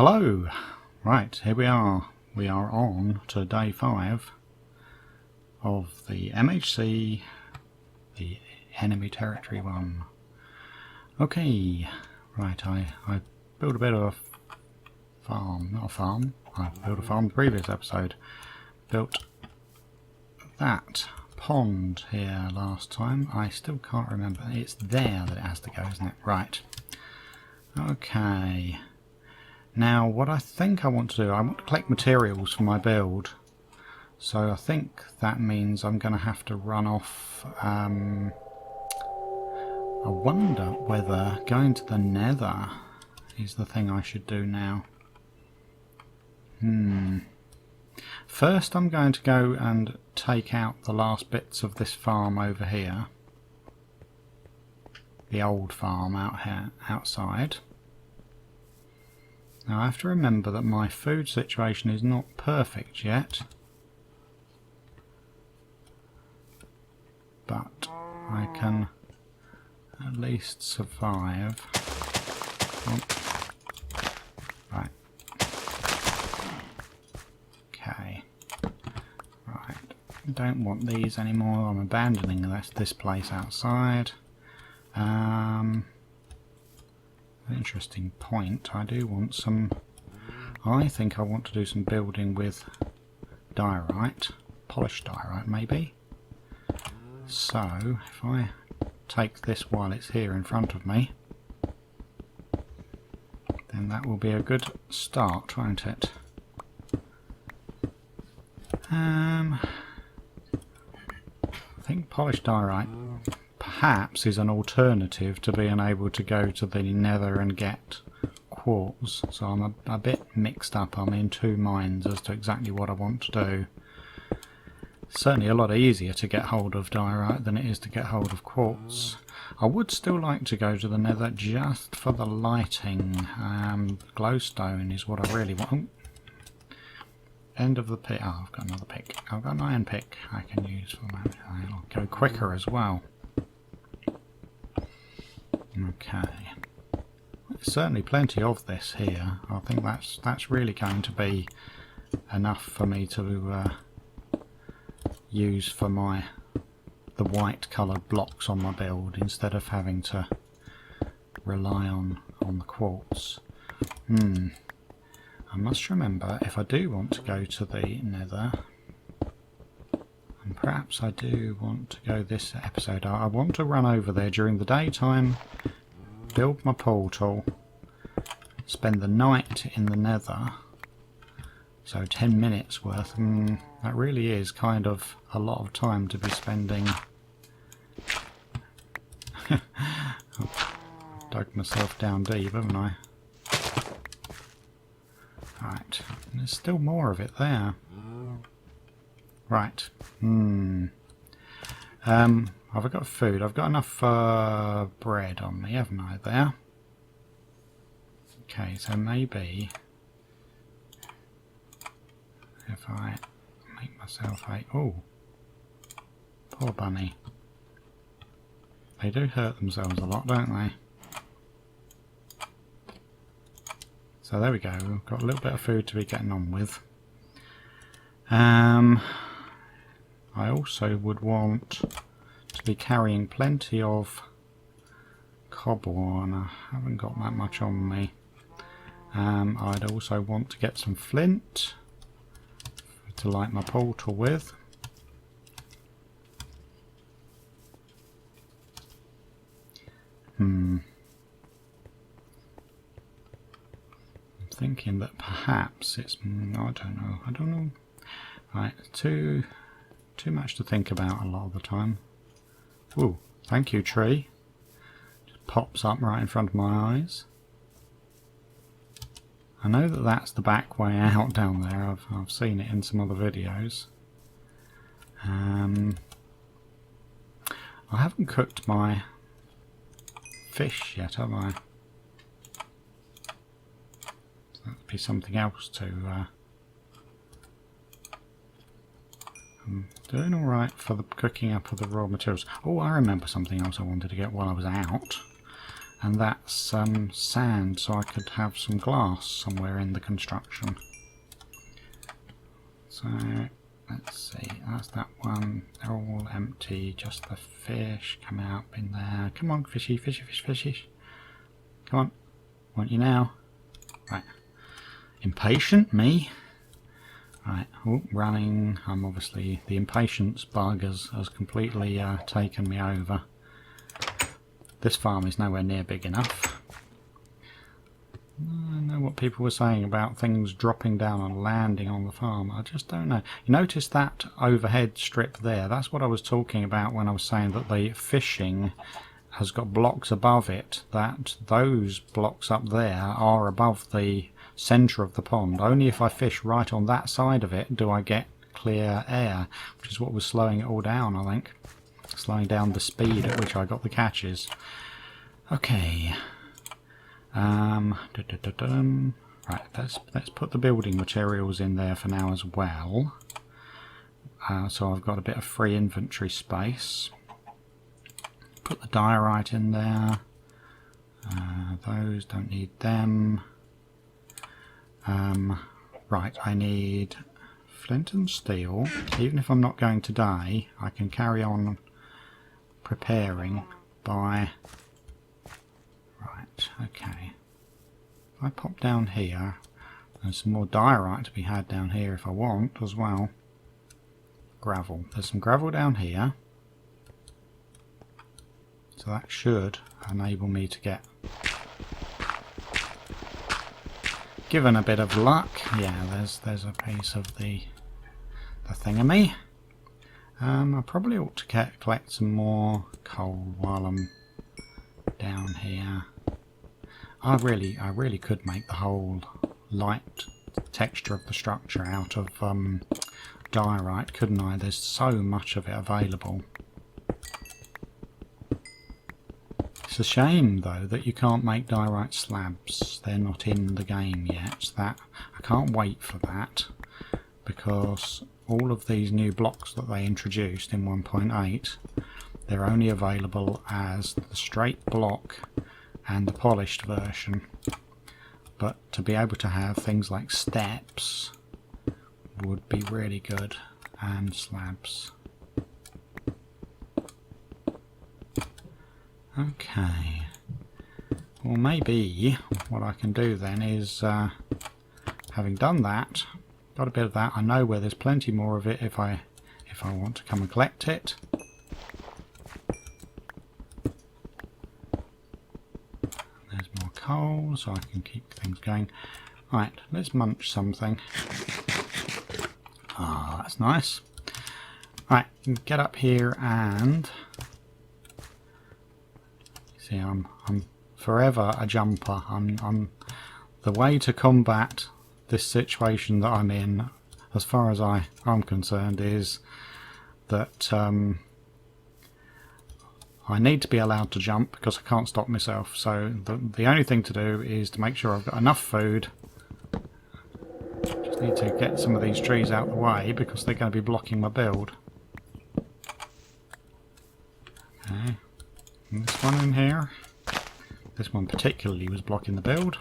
Hello! Right, here we are. We are on to day 5 of the MHC, the enemy territory one. Okay, right, I built a bit of a farm, not a farm, I built a farm in the previous episode. Built that pond here last time. I still can't remember. It's there that it has to go, isn't it? Right. Okay. Now what I think I want to do, I want to collect materials for my build. So I think that means I'm going to have to run off. I wonder whether going to the nether is the thing I should do now. First I'm going to go and take out the last bits of this farm over here. The old farm out here, outside. Now I have to remember that my food situation is not perfect yet. But I can at least survive. Oh. Right. Okay. Right. Don't want these anymore. I'm abandoning this place outside. Interesting point. I do want some. I think I want to do some building with diorite, polished diorite maybe. So if I take this while it's here in front of me, then that will be a good start, won't it? I think polished diorite perhaps is an alternative to being able to go to the nether and get quartz. So I'm a bit mixed up. I'm in two minds as to exactly what I want to do. Certainly a lot easier to get hold of diorite than it is to get hold of quartz. I would still like to go to the nether just for the lighting. Glowstone is what I really want. End of the pick. Oh, I've got another pick. I've got an iron pick I can use for that. It'll go quicker as well. Okay. There's certainly plenty of this here. I think that's really going to be enough for me to use for the white coloured blocks on my build instead of having to rely on the quartz. I must remember, if I do want to go to the nether, and perhaps I do want to go this episode, I want to run over there during the daytime, build my portal, spend the night in the nether. So 10 minutes worth, that really is kind of a lot of time to be spending. Dug myself down deep, haven't I? Right, there's still more of it there. Right, have I got food? I've got enough bread on me, haven't I, there? Okay, so maybe if I make myself a... Oh, poor bunny. They do hurt themselves a lot, don't they? So there we go, we've got a little bit of food to be getting on with. I also would want to be carrying plenty of cobble, and I haven't got that much on me. I'd also want to get some flint to light my portal with. I'm thinking that perhaps it's... I don't know. Right, too much to think about a lot of the time. Ooh, thank you, tree. Just pops up right in front of my eyes. I know that that's the back way out down there. I've seen it in some other videos. I haven't cooked my fish yet, have I? So that'd be something else to... I'm doing alright for the cooking up of the raw materials. Oh, I remember something else I wanted to get while I was out. And that's sand, so I could have some glass somewhere in the construction. So let's see, that's that one. They're all empty, just the fish come out in there. Come on, fishy, fishy, fish, fishy. Come on, want you now. Right, impatient me. Right, oh, running. I'm obviously, the impatience bug has completely taken me over. This farm is nowhere near big enough. I know what people were saying about things dropping down and landing on the farm. I just don't know. You notice that overhead strip there? That's what I was talking about when I was saying that the fishing has got blocks above it. That those blocks up there are above the centre of the pond. Only if I fish right on that side of it do I get clear air, which is what was slowing it all down, I think. Slowing down the speed at which I got the catches. Okay. Right, let's put the building materials in there for now as well. So I've got a bit of free inventory space. Put the diorite in there. Those, don't need them. Right, I need flint and steel. Even if I'm not going today, I can carry on preparing by... Right, okay. If I pop down here, there's some more diorite to be had down here if I want as well. Gravel. There's some gravel down here. So that should enable me to get... Given a bit of luck, yeah, there's a piece of the thingamy. I probably ought to collect some more coal while I'm down here. I really could make the whole light texture of the structure out of diorite, couldn't I? There's so much of it available. It's a shame though that you can't make diorite slabs. They're not in the game yet. That I can't wait for that, because all of these new blocks that they introduced in 1.8, they're only available as the straight block and the polished version. But to be able to have things like steps would be really good, and slabs. Okay, well maybe what I can do then is, having done that, got a bit of that, I know where there's plenty more of it if I want to come and collect it. There's more coal, so I can keep things going. Right, let's munch something. Ah, that's nice. Right, get up here and... See, I'm forever a jumper. I'm the way to combat this situation that I'm in, as far as I'm concerned, is that I need to be allowed to jump because I can't stop myself. So the only thing to do is to make sure I've got enough food. Just need to get some of these trees out of the way because they're going to be blocking my build. Okay. And this one in here, this one particularly was blocking the build.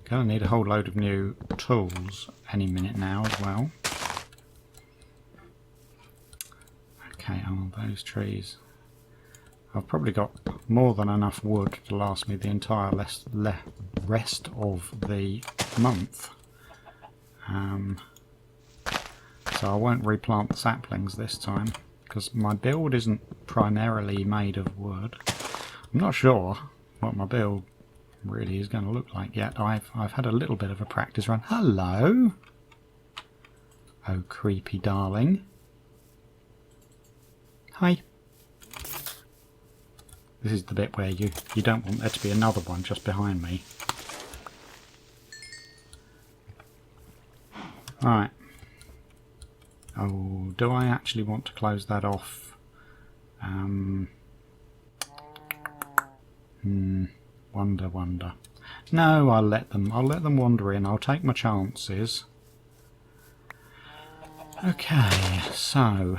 Gonna need a whole load of new tools any minute now as well. Okay, oh, those trees. I've probably got more than enough wood to last me the entire rest of the month. So I won't replant the saplings this time, because my build isn't primarily made of wood. I'm not sure what my build really is going to look like yet. I've had a little bit of a practice run. Hello! Oh, creepy darling. Hi. This is the bit where you don't want there to be another one just behind me. Right. Oh, do I actually want to close that off? Wonder. No, I'll let them wander in. I'll take my chances. Okay, so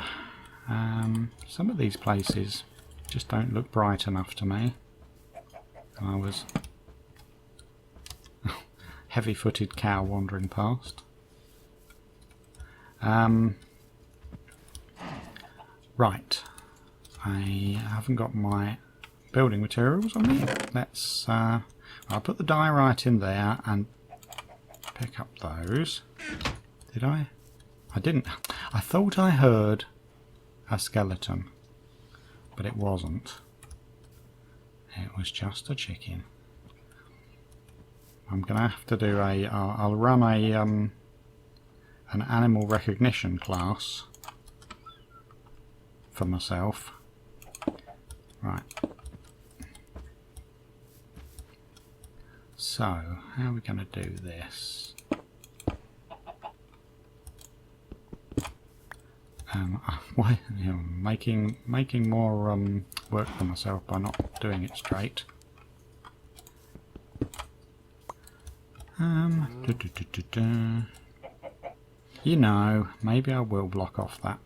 some of these places just don't look bright enough to me. I was heavy-footed cow wandering past. Right, I haven't got my building materials on me. Let's I'll put the diorite in there and pick up those. Did I? I didn't. I thought I heard a skeleton, but it wasn't. It was just a chicken. I'm gonna have to do a. I'll run a an animal recognition class for myself. Right. So, how are we going to do this? Why, making more work for myself by not doing it straight. You know, maybe I will block off that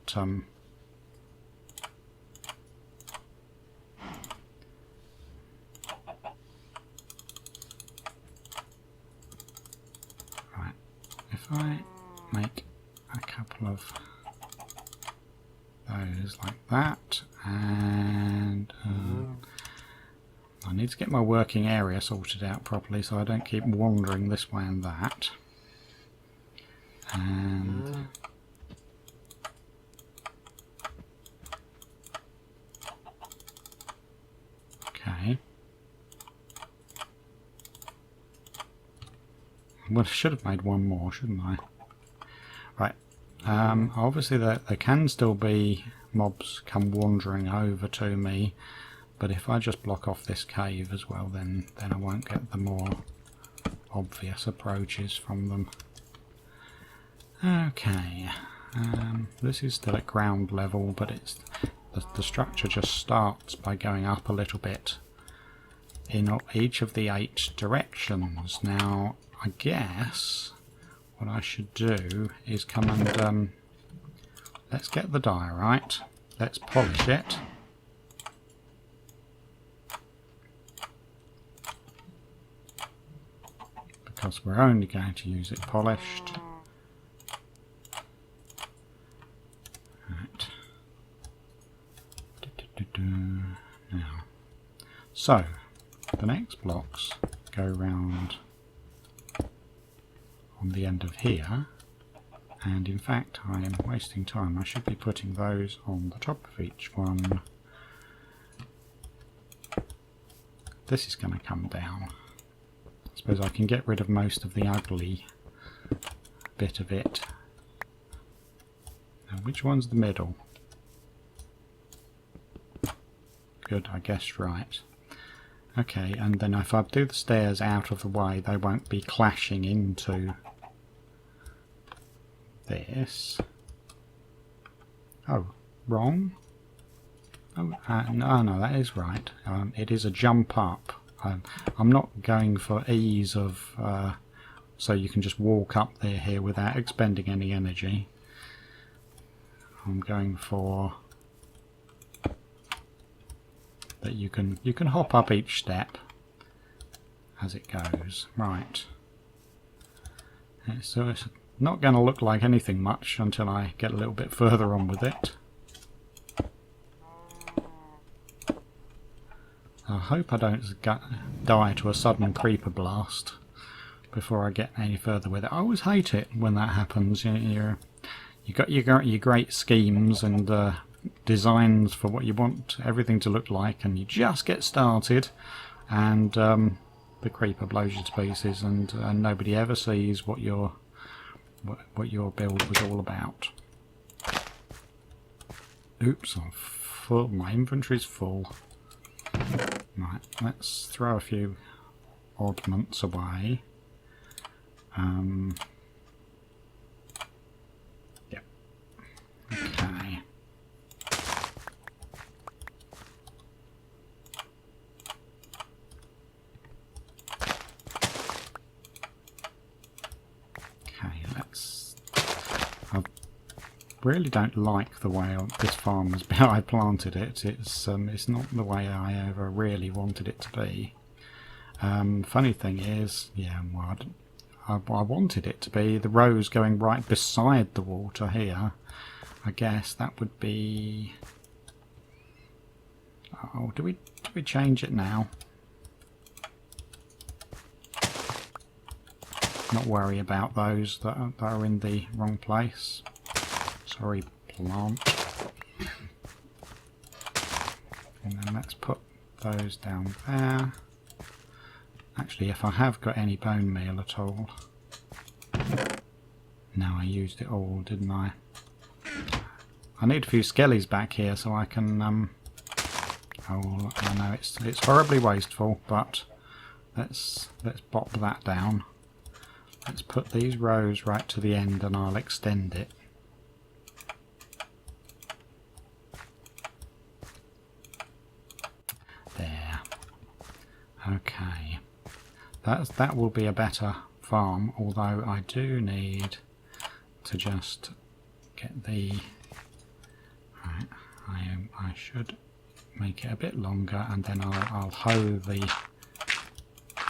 right, if I make a couple of those like that, and I need to get my working area sorted out properly so I don't keep wandering this way and that. And okay. Well, I should have made one more, shouldn't I? Right. Obviously there can still be mobs come wandering over to me, but if I just block off this cave as well, then I won't get the more obvious approaches from them. Okay, this is still at ground level, but it's the structure just starts by going up a little bit in each of the 8 directions. Now, I guess what I should do is come and let's get the diorite, let's polish it. Because we're only going to use it polished. Right. Now, so the next blocks go round on the end of here, and in fact I am wasting time. I should be putting those on the top of each one. This is going to come down. I suppose I can get rid of most of the ugly bit of it. Now, which one's the middle? Good, I guessed right. Okay, and then if I do the stairs out of the way, they won't be clashing into this. Oh, wrong? Oh, no, that is right. It is a jump up. I'm not going for ease of so you can just walk up there here without expending any energy. I'm going for that you can hop up each step as it goes. Right. So it's not going to look like anything much until I get a little bit further on with it. I hope I don't die to a sudden creeper blast before I get any further with it. I always hate it when that happens. You got your great schemes and designs for what you want everything to look like, and you just get started, and the creeper blows you to pieces, and nobody ever sees what your build was all about. Oops, I'm full. My inventory's full. Right, let's throw a few oddments away. Yep. Okay. Okay, let's... I really don't like the way this farm I planted it. It's not the way I ever really wanted it to be. Funny thing is, yeah, well, I wanted it to be the rows going right beside the water here. I guess that would be... Oh, do we change it now? Not worry about those that are in the wrong place. Sorry, plant. And then let's put those down there. Actually, if I have got any bone meal at all... No, I used it all, didn't I? I need a few skellies back here so I can... Oh, I know it's horribly wasteful, but let's bop that down. Let's put these rows right to the end and I'll extend it. There. Okay. That will be a better farm, although I do need to just get the... Right, I should make it a bit longer and then I'll hoe the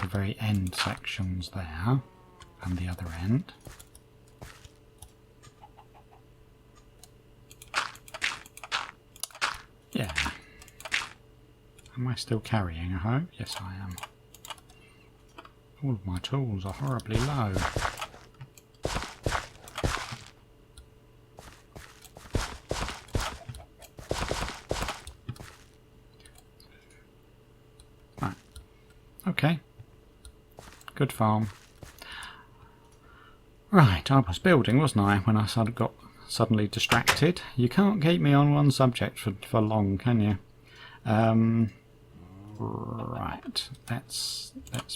very end sections there. And the other end. Yeah. Am I still carrying, I hope? Yes, I am. All of my tools are horribly low. Right. Okay. Good farm. Right, I was building, wasn't I, when I sort of got suddenly distracted. You can't keep me on one subject for long, can you? Right, let's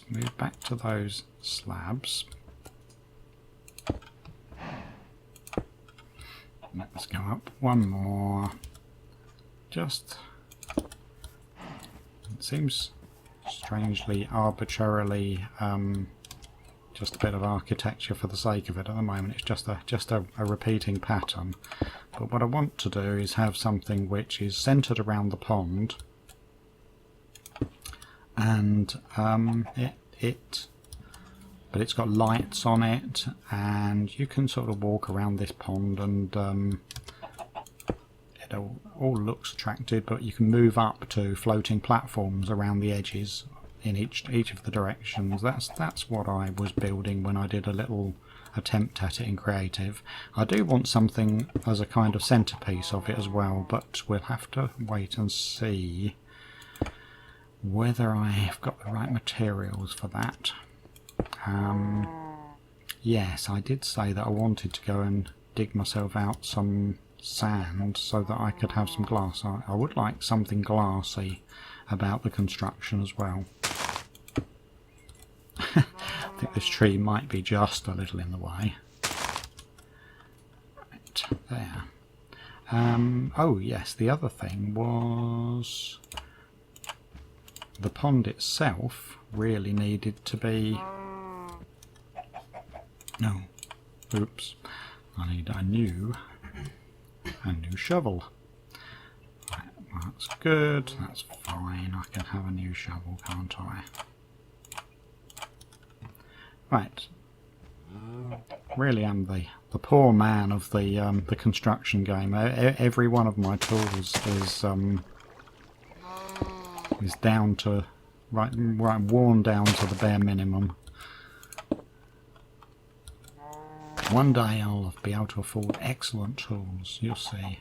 move back to those slabs. Let's go up one more. Just... It seems strangely, arbitrarily... just a bit of architecture for the sake of it at the moment. It's just a repeating pattern. But what I want to do is have something which is centered around the pond, and but it's got lights on it, and you can sort of walk around this pond, and it all looks attractive. But you can move up to floating platforms around the edges in each of the directions. That's what I was building when I did a little attempt at it in creative. I do want something as a kind of centerpiece of it as well, but we'll have to wait and see whether I have got the right materials for that. Yes, I did say that I wanted to go and dig myself out some sand so that I could have some glass. I would like something glassy about the construction as well. I think this tree might be just a little in the way. Right, there. Oh yes, the other thing was the pond itself really needed to be... No, oops, I need a new shovel. Right, that's good, that's fine, I can have a new shovel, can't I? Right, really am the poor man of the construction game. Every one of my tools is down to right worn down to the bare minimum. One day I'll be able to afford excellent tools. You'll see.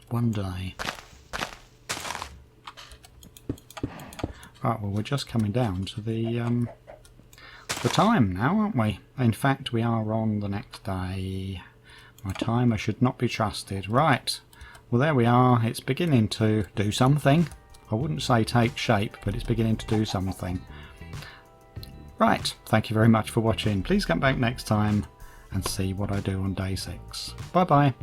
One day. Right, well, we're just coming down to the time now, aren't we? In fact, we are on the next day. My timer should not be trusted. Right, well, there we are. It's beginning to do something. I wouldn't say take shape, but it's beginning to do something. Right, thank you very much for watching. Please come back next time and see what I do on day 6. Bye bye.